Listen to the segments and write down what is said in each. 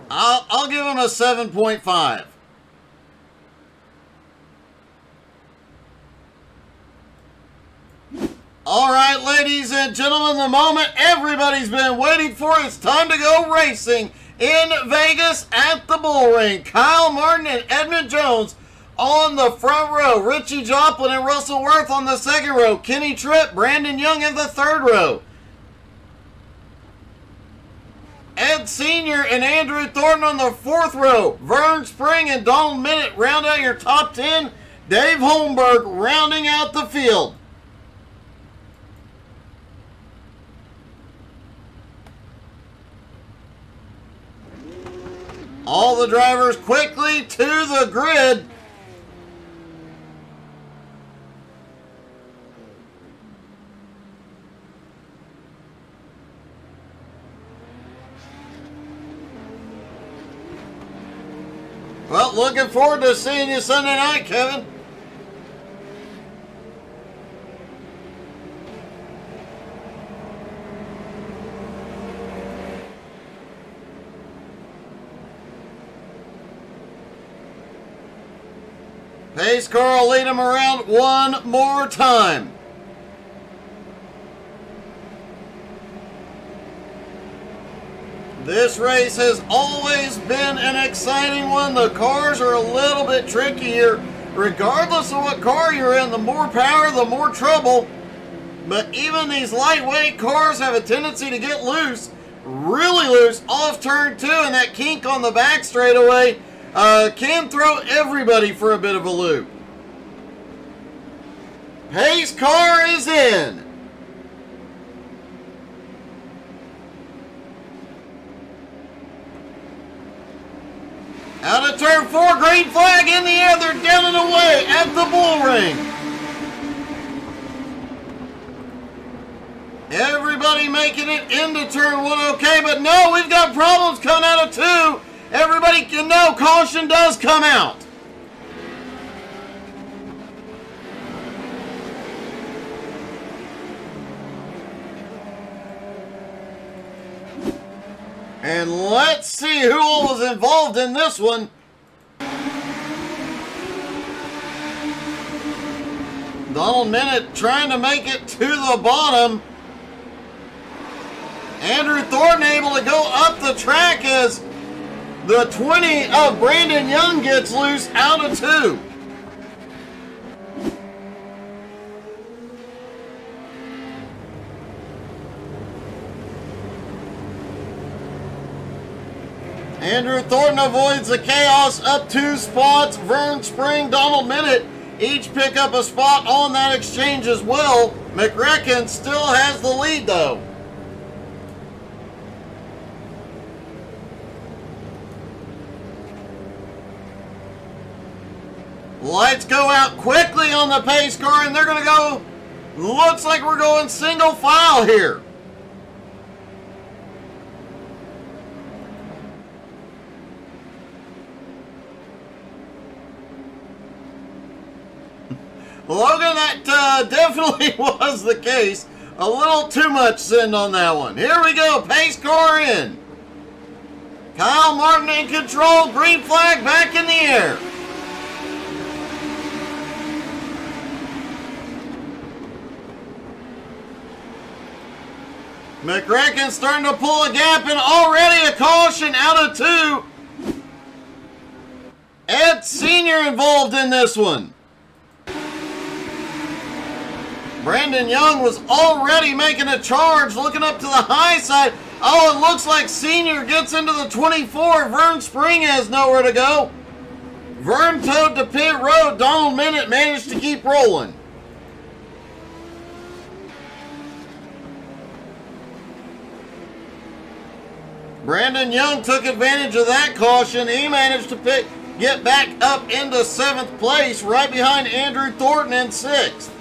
I'll give him a 7.5. All right, ladies and gentlemen, the moment everybody's been waiting for. It's time to go racing in Vegas at the BullRing. Kyle Martin and Edmund Jones on the front row. Richie Joplin and Russell Worth on the second row. Kenny Tripp, Brandon Young in the third row. Ed Sr. and Andrew Thornton on the fourth row. Vern Spring and Donald Minute round out your top 10. Dave Holmberg rounding out the field. All the drivers quickly to the grid. Well, looking forward to seeing you Sunday night, Kevin. Pace car will lead him around one more time. This race has always been an exciting one. The cars are a little bit trickier. Regardless of what car you're in, the more power, the more trouble. But even these lightweight cars have a tendency to get loose, really loose, off turn 2, and that kink on the back straightaway can throw everybody for a bit of a loop. Pace car is in. Out of turn 4, green flag in the air. They're down and away at the BullRing. Everybody making it into turn 1 okay, but no, we've got problems coming out of 2. Everybody can know caution does come out. And let's see who all was involved in this one. Donald Minute trying to make it to the bottom. Andrew Thornton able to go up the track as the 20 of Brandon Young gets loose out of 2. Andrew Thornton avoids the chaos up 2 spots. Vern Spring, Donald Minute each pick up a spot on that exchange as well. McRecken still has the lead though. Lights go out quickly on the pace car, and they're going to go, looks like we're going single file here. Logan, that definitely was the case. A little too much send on that one. Here we go, pace car in. Kyle Martin in control, green flag back in the air. McRecken starting to pull a gap, and already a caution out of 2. Ed Sr. involved in this one. Brandon Young was already making a charge, looking up to the high side. Oh, it looks like Sr. gets into the 24. Vern Spring has nowhere to go. Vern towed to pit road. Donald Minute managed to keep rolling. Brandon Young took advantage of that caution. He managed to get back up into 7th place, right behind Andrew Thornton in 6th.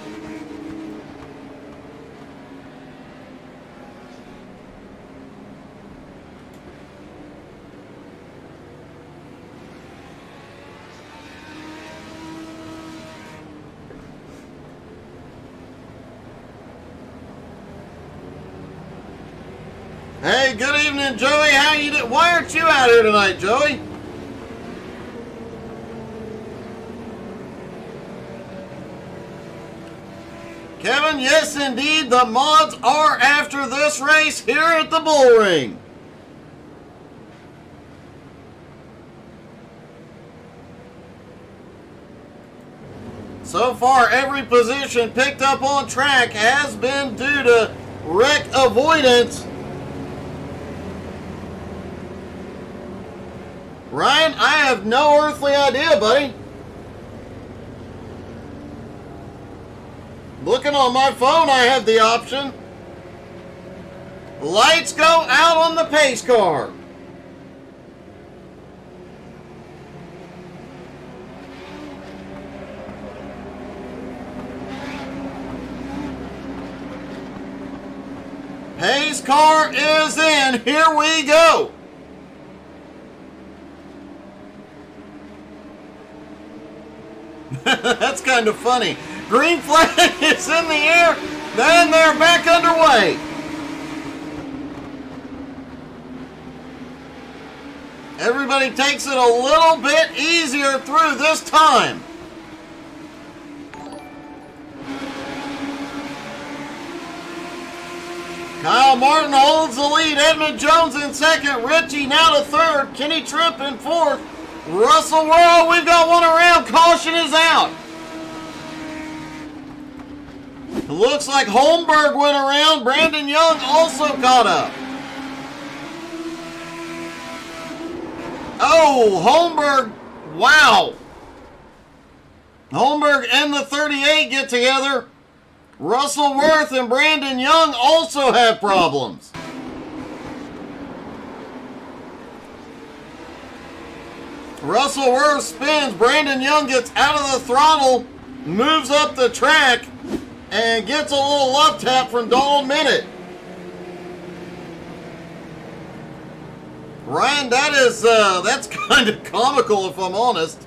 Hey, good evening, Joey. How you doing? Why aren't you out here tonight, Joey? Kevin, yes, indeed, the mods are after this race here at the BullRing. So far, every position picked up on track has been due to wreck avoidance. Ryan, I have no earthly idea, buddy. Looking on my phone, I have the option. Lights go out on the pace car. Pace car is in. Here we go. That's kind of funny. Green flag is in the air. Then they're back underway. Everybody takes it a little bit easier through this time. Kyle Martin holds the lead. Edmund Jones in second. Richie now to third. Kenny Tripp in fourth. Russell Rowe, we've got one around. Caution is out. It looks like Holmberg went around. Brandon Young also caught up. Oh, Holmberg. Wow. Holmberg and the 38 get together. Russell Worth and Brandon Young also have problems. Russell Worth spins. Brandon Young gets out of the throttle, moves up the track, and gets a little love tap from Donald Minute. Ryan, that's kind of comical if I'm honest.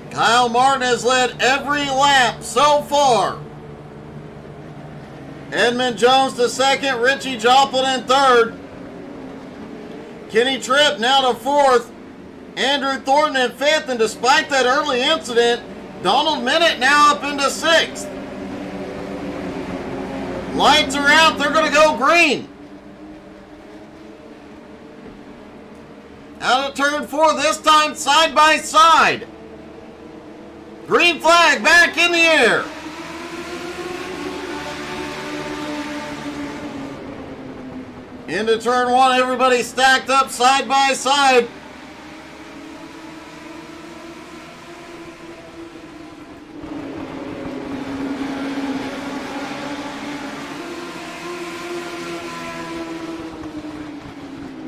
Kyle Martin has led every lap so far. Edmund Jones to second, Richie Joplin in third. Kenny Tripp now to fourth. Andrew Thornton in fifth, and despite that early incident, Donald Minute now up into sixth. Lights are out, they're going to go green. Out of turn four, this time side by side. Green flag back in the air. Into turn one, everybody stacked up side by side.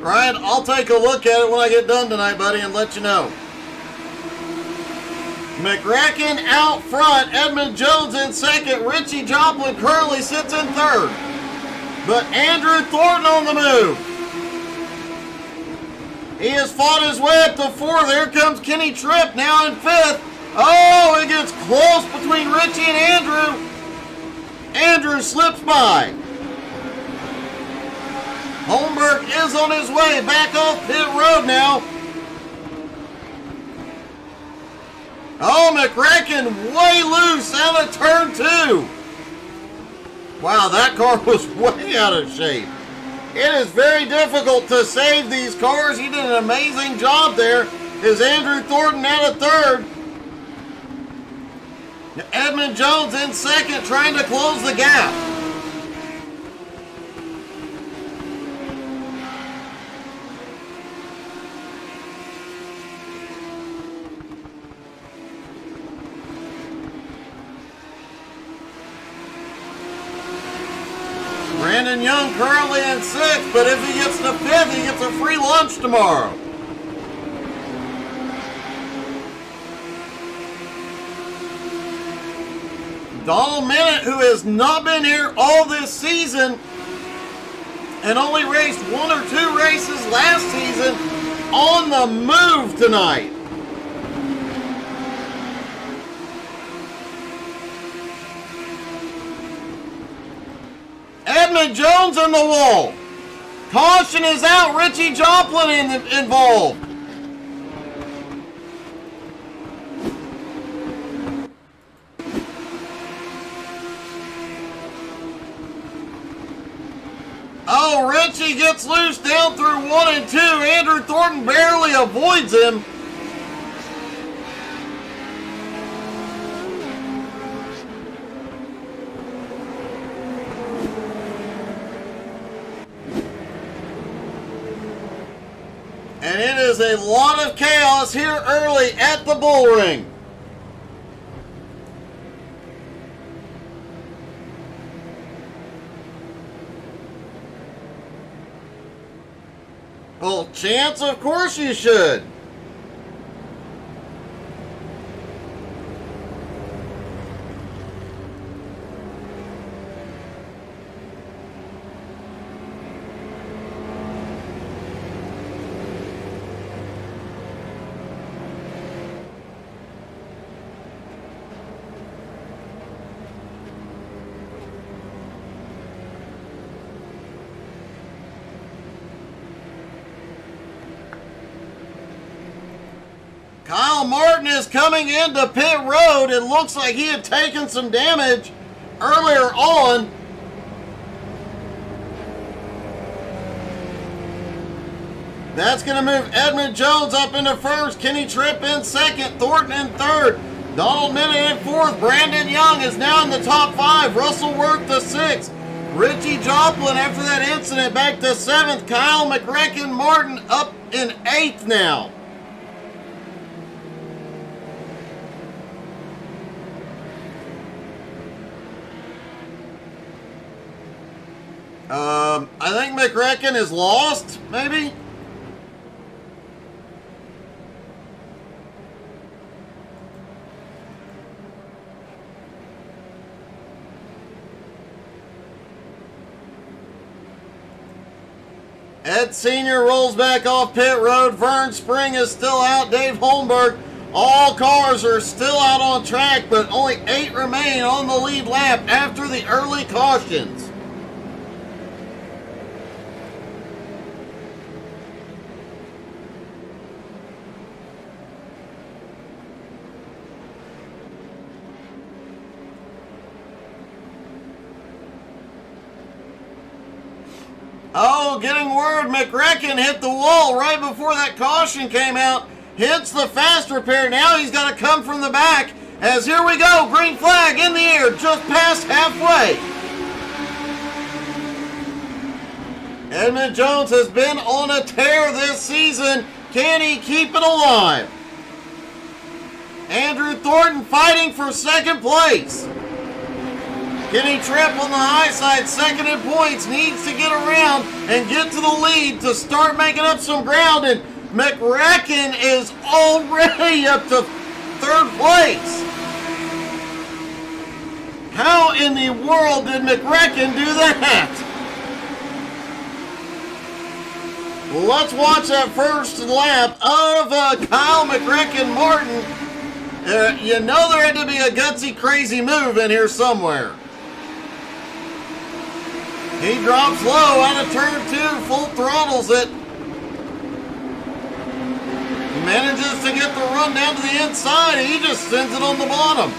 Ryan, I'll take a look at it when I get done tonight, buddy, and let you know. McRacken out front, Edmund Jones in second, Richie Joplin currently sits in third. But Andrew Thornton on the move. He has fought his way up to fourth. Here comes Kenny Tripp now in fifth. Oh, it gets close between Richie and Andrew. Andrew slips by. Holmberg is on his way back off pit road now. Oh, McRacken way loose out of turn two. Wow, that car was way out of shape. It is very difficult to save these cars. He did an amazing job there. Is Andrew Thornton out of third. Edmund Jones in second, trying to close the gap. Brandon Young currently in sixth, but if he gets to fifth, he gets a free lunch tomorrow. Donald Minute, who has not been here all this season and only raced 1 or 2 races last season, on the move tonight. Edmund Jones in the wall. Caution is out. Richie Joplin involved. Oh, Richie gets loose down through 1 and 2. Andrew Thornton barely avoids him. And it is a lot of chaos here early at the BullRing. Well, Chance, of course you should. Kyle Martin is coming into pit road. It looks like he had taken some damage earlier on. That's going to move Edmund Jones up into first. Kenny Tripp in second. Thornton in third. Donald Minute in fourth. Brandon Young is now in the top 5. Russell Worth to 6th. Richie Joplin after that incident back to 7th. Kyle McRacken Martin up in 8th now. I think McRacken is lost, maybe? Ed Sr. rolls back off pit road. Vern Spring is still out. Dave Holmberg. All cars are still out on track, but only 8 remain on the lead lap after the early cautions. Oh, getting word, McRacken hit the wall right before that caution came out. Hits the fast repair. Now he's got to come from the back. As here we go, green flag in the air, just past halfway. Edmund Jones has been on a tear this season. Can he keep it alive? Andrew Thornton fighting for second place. Kenny Tripp on the high side, second in points, needs to get around and get to the lead to start making up some ground, and McRacken is already up to third place. How in the world did McRacken do that? Let's watch that first lap of Kyle McRacken Martin. You know there had to be a gutsy, crazy move in here somewhere. He drops low out of turn 2, full throttles it. Manages to get the run down to the inside. He just sends it on the bottom.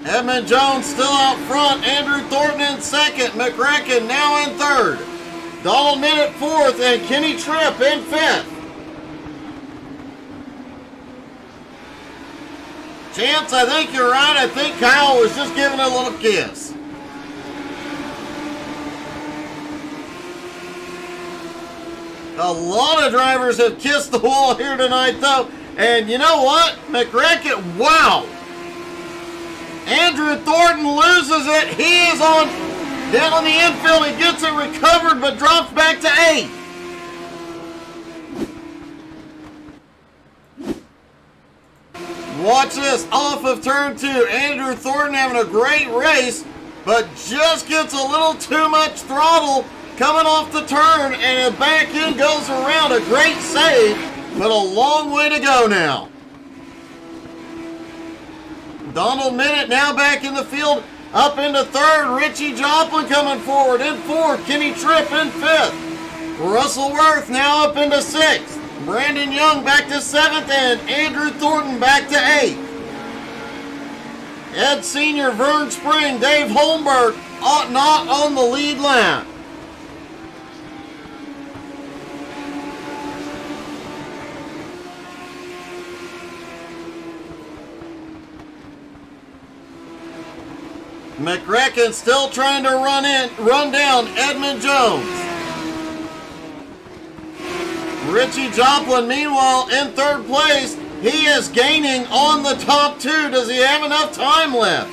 Edmund Jones still out front. Andrew Thornton in second. McRacken now in third. Donald Minute fourth, and Kenny Tripp in fifth. Chance, I think you're right. I think Kyle was just giving a little kiss. A lot of drivers have kissed the wall here tonight, though. And you know what? McRacken, wow. Andrew Thornton loses it. He is on down on the infield. He gets it recovered, but drops back to 8th. Watch this, off of turn 2. Andrew Thornton having a great race, but just gets a little too much throttle coming off the turn, and the back end goes around. A great save, but a long way to go now. Donald Minute now back in the field, up into third. Richie Joplin coming forward in fourth. Kenny Tripp in fifth. Russell Worth now up into sixth. Brandon Young back to seventh, and Andrew Thornton back to eighth. Ed Sr., Vern Spring, Dave Holmberg not on the lead lap. McCracken still trying to run down Edmund Jones. Richie Joplin, meanwhile, in third place. He is gaining on the top two. Does he have enough time left?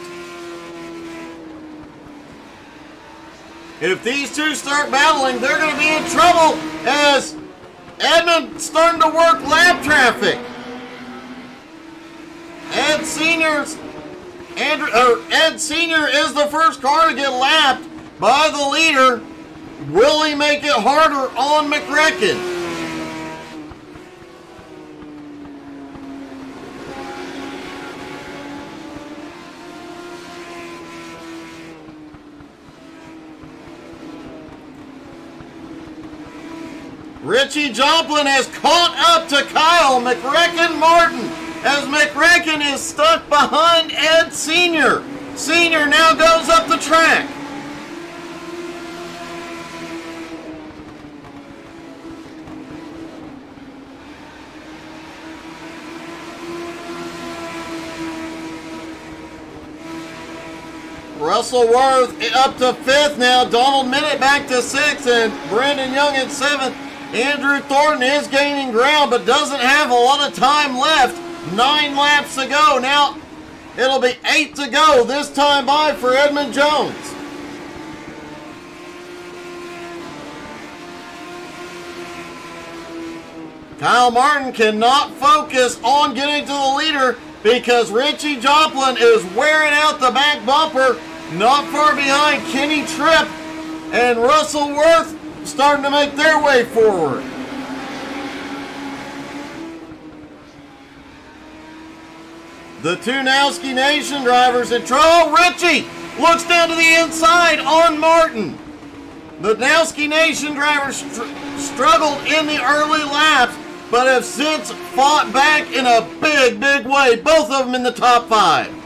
If these two start battling, they're going to be in trouble as Edmund starting to work lap traffic. Ed Sr. is the first car to get lapped by the leader. Will he make it harder on McCracken? Richie Joplin has caught up to Kyle McCracken Martin as McCracken is stuck behind Ed Sr. Sr. now goes up the track. Russell Worth up to fifth now. Donald Minute back to sixth, and Brandon Young in seventh. Andrew Thornton is gaining ground, but doesn't have a lot of time left. 9 laps to go. Now it'll be 8 to go this time by for Edmund Jones. Kyle Martin cannot focus on getting to the leader because Richie Joplin is wearing out the back bumper. Not far behind Kenny Tripp and Russell Worth starting to make their way forward. The two Nowski Nation drivers in trouble. Richie looks down to the inside on Martin. The Nowski Nation drivers struggled in the early laps, but have since fought back in a big, big way. Both of them in the top 5.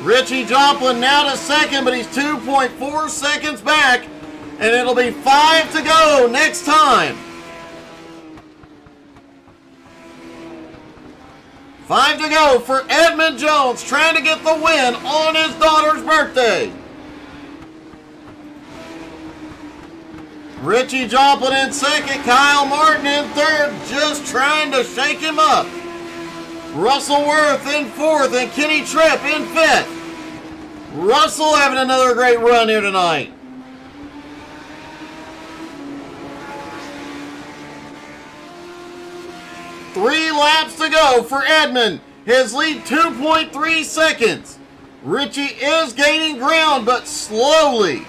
Richie Joplin now to second, but he's 2.4 seconds back, and it'll be 5 to go next time. 5 to go for Edmund Jones, trying to get the win on his daughter's birthday. Richie Joplin in second, Kyle Martin in third, just trying to shake him up. Russell Worth in fourth, and Kenny Tripp in fifth. Russell having another great run here tonight. Three laps to go for Edmund. His lead 2.3 seconds. Richie is gaining ground, but slowly.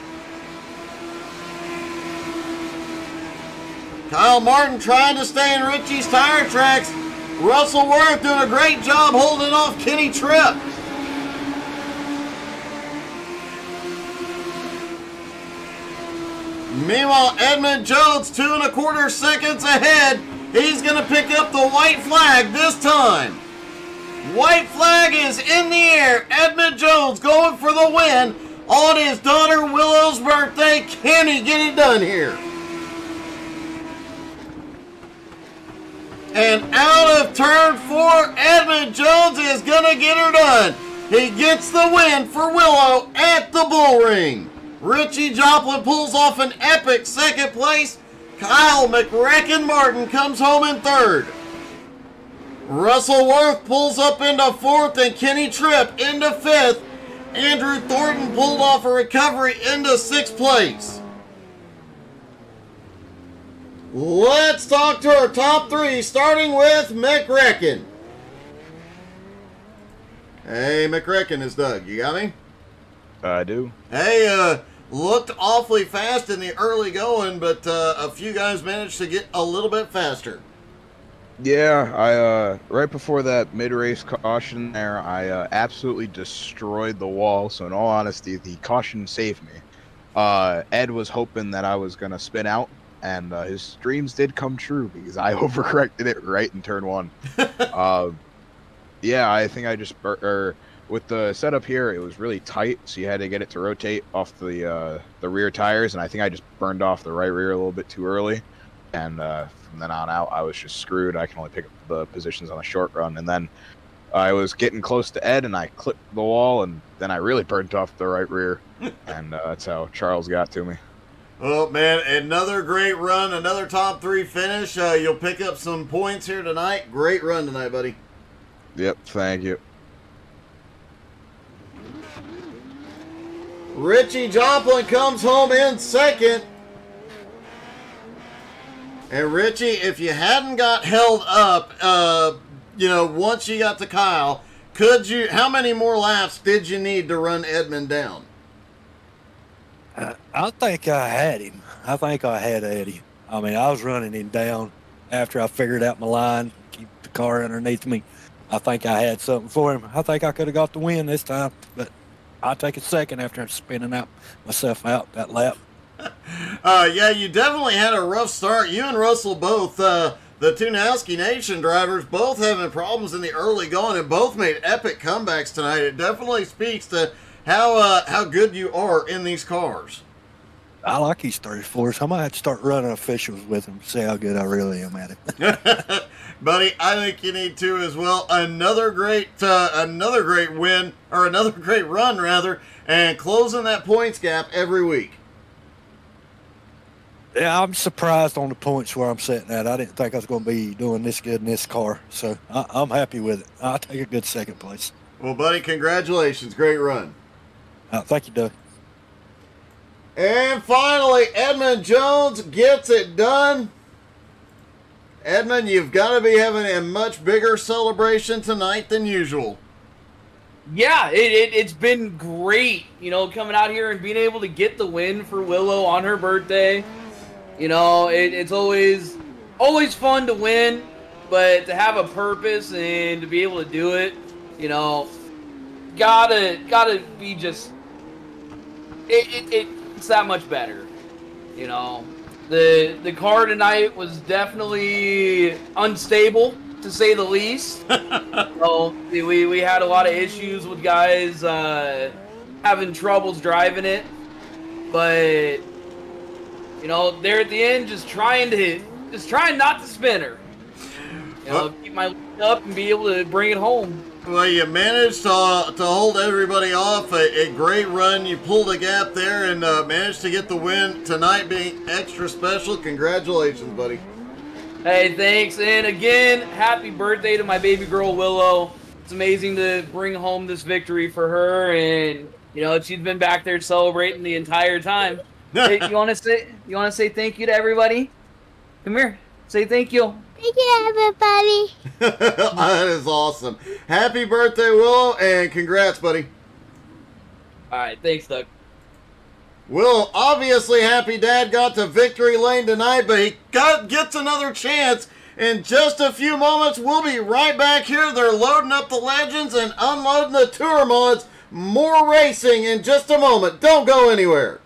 Kyle Martin trying to stay in Richie's tire tracks. Russell Worth doing a great job holding off Kenny Tripp. Meanwhile, Edmund Jones 2.25 seconds ahead. He's going to pick up the white flag this time. White flag is in the air. Edmund Jones going for the win on his daughter Willow's birthday. Can he get it done here? And out of turn 4, Edmund Jones is going to get her done. He gets the win for Willow at the BullRing. Richie Joplin pulls off an epic second place. Kyle McCracken Martin comes home in third. Russell Worth pulls up into fourth, and Kenny Tripp into fifth. Andrew Thornton pulled off a recovery into sixth place. Let's talk to our top three, starting with McReckon. Hey, McReckon, is Doug. You got me? I do. Hey, looked awfully fast in the early going, but a few guys managed to get a little bit faster. Yeah, I right before that mid-race caution there, I absolutely destroyed the wall. So in all honesty, the caution saved me. Ed was hoping that I was gonna spin out, and his dreams did come true because I overcorrected it right in turn one. Yeah, I think I just with the setup here, it was really tight, so you had to get it to rotate off the rear tires, and I think I just burned off the right rear a little bit too early, and from then on out, I was just screwed. I can only pick up the positions on a short run, and then I was getting close to Ed, and I clipped the wall, and then I really burnt off the right rear, and that's how Charles got to me. Oh, man, another great run, another top three finish. You'll pick up some points here tonight. Great run tonight, buddy. Yep, thank you. Richie Joplin comes home in second. And Richie, if you hadn't got held up, once you got to Kyle, how many more laps did you need to run Edmund down? I think I had him. I think I had Eddie. I mean, I was running him down after I figured out my line, keep the car underneath me. I think I had something for him. I think I could have got the win this time, but I'll take a second after spinning out myself out that lap. Yeah, you definitely had a rough start. You and Russell both, the Tunowski Nation drivers, both having problems in the early going and both made epic comebacks tonight. It definitely speaks to how good you are in these cars. I like these 34s. I might have to start running officials with them to see how good I really am at it. Buddy, I think you need to as well. Another great win, or another great run rather, and closing that points gap every week. Yeah, I'm surprised on the points where I'm sitting at. I didn't think I was going to be doing this good in this car, so I'm happy with it. I'll take a good second place. Well, buddy, congratulations. Great run. Thank you, Doug. And finally, Edmund Jones gets it done. Edmund, you've got to be having a much bigger celebration tonight than usual. Yeah, it's been great, coming out here and being able to get the win for Willow on her birthday. It's always fun to win, but to have a purpose and to be able to do it, gotta be just it's that much better. The car tonight was definitely unstable, to say the least. So we had a lot of issues with guys having troubles driving it, but there at the end, just trying not to spin her. Keep my lead up and be able to bring it home. Well, you managed to hold everybody off. A great run. You pulled a gap there and managed to get the win tonight, being extra special. Congratulations, buddy. Hey, thanks. And again, happy birthday to my baby girl, Willow. It's amazing to bring home this victory for her. And, she's been back there celebrating the entire time. Hey, you want to say thank you to everybody? Come here. Say thank you. Thank you, everybody. That is awesome. Happy birthday, Willow, and congrats, buddy. All right, thanks, Doug. Willow, obviously happy Dad got to victory lane tonight, but he gets another chance in just a few moments. We'll be right back here. They're loading up the Legends and unloading the Tour mods. More racing in just a moment. Don't go anywhere.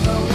never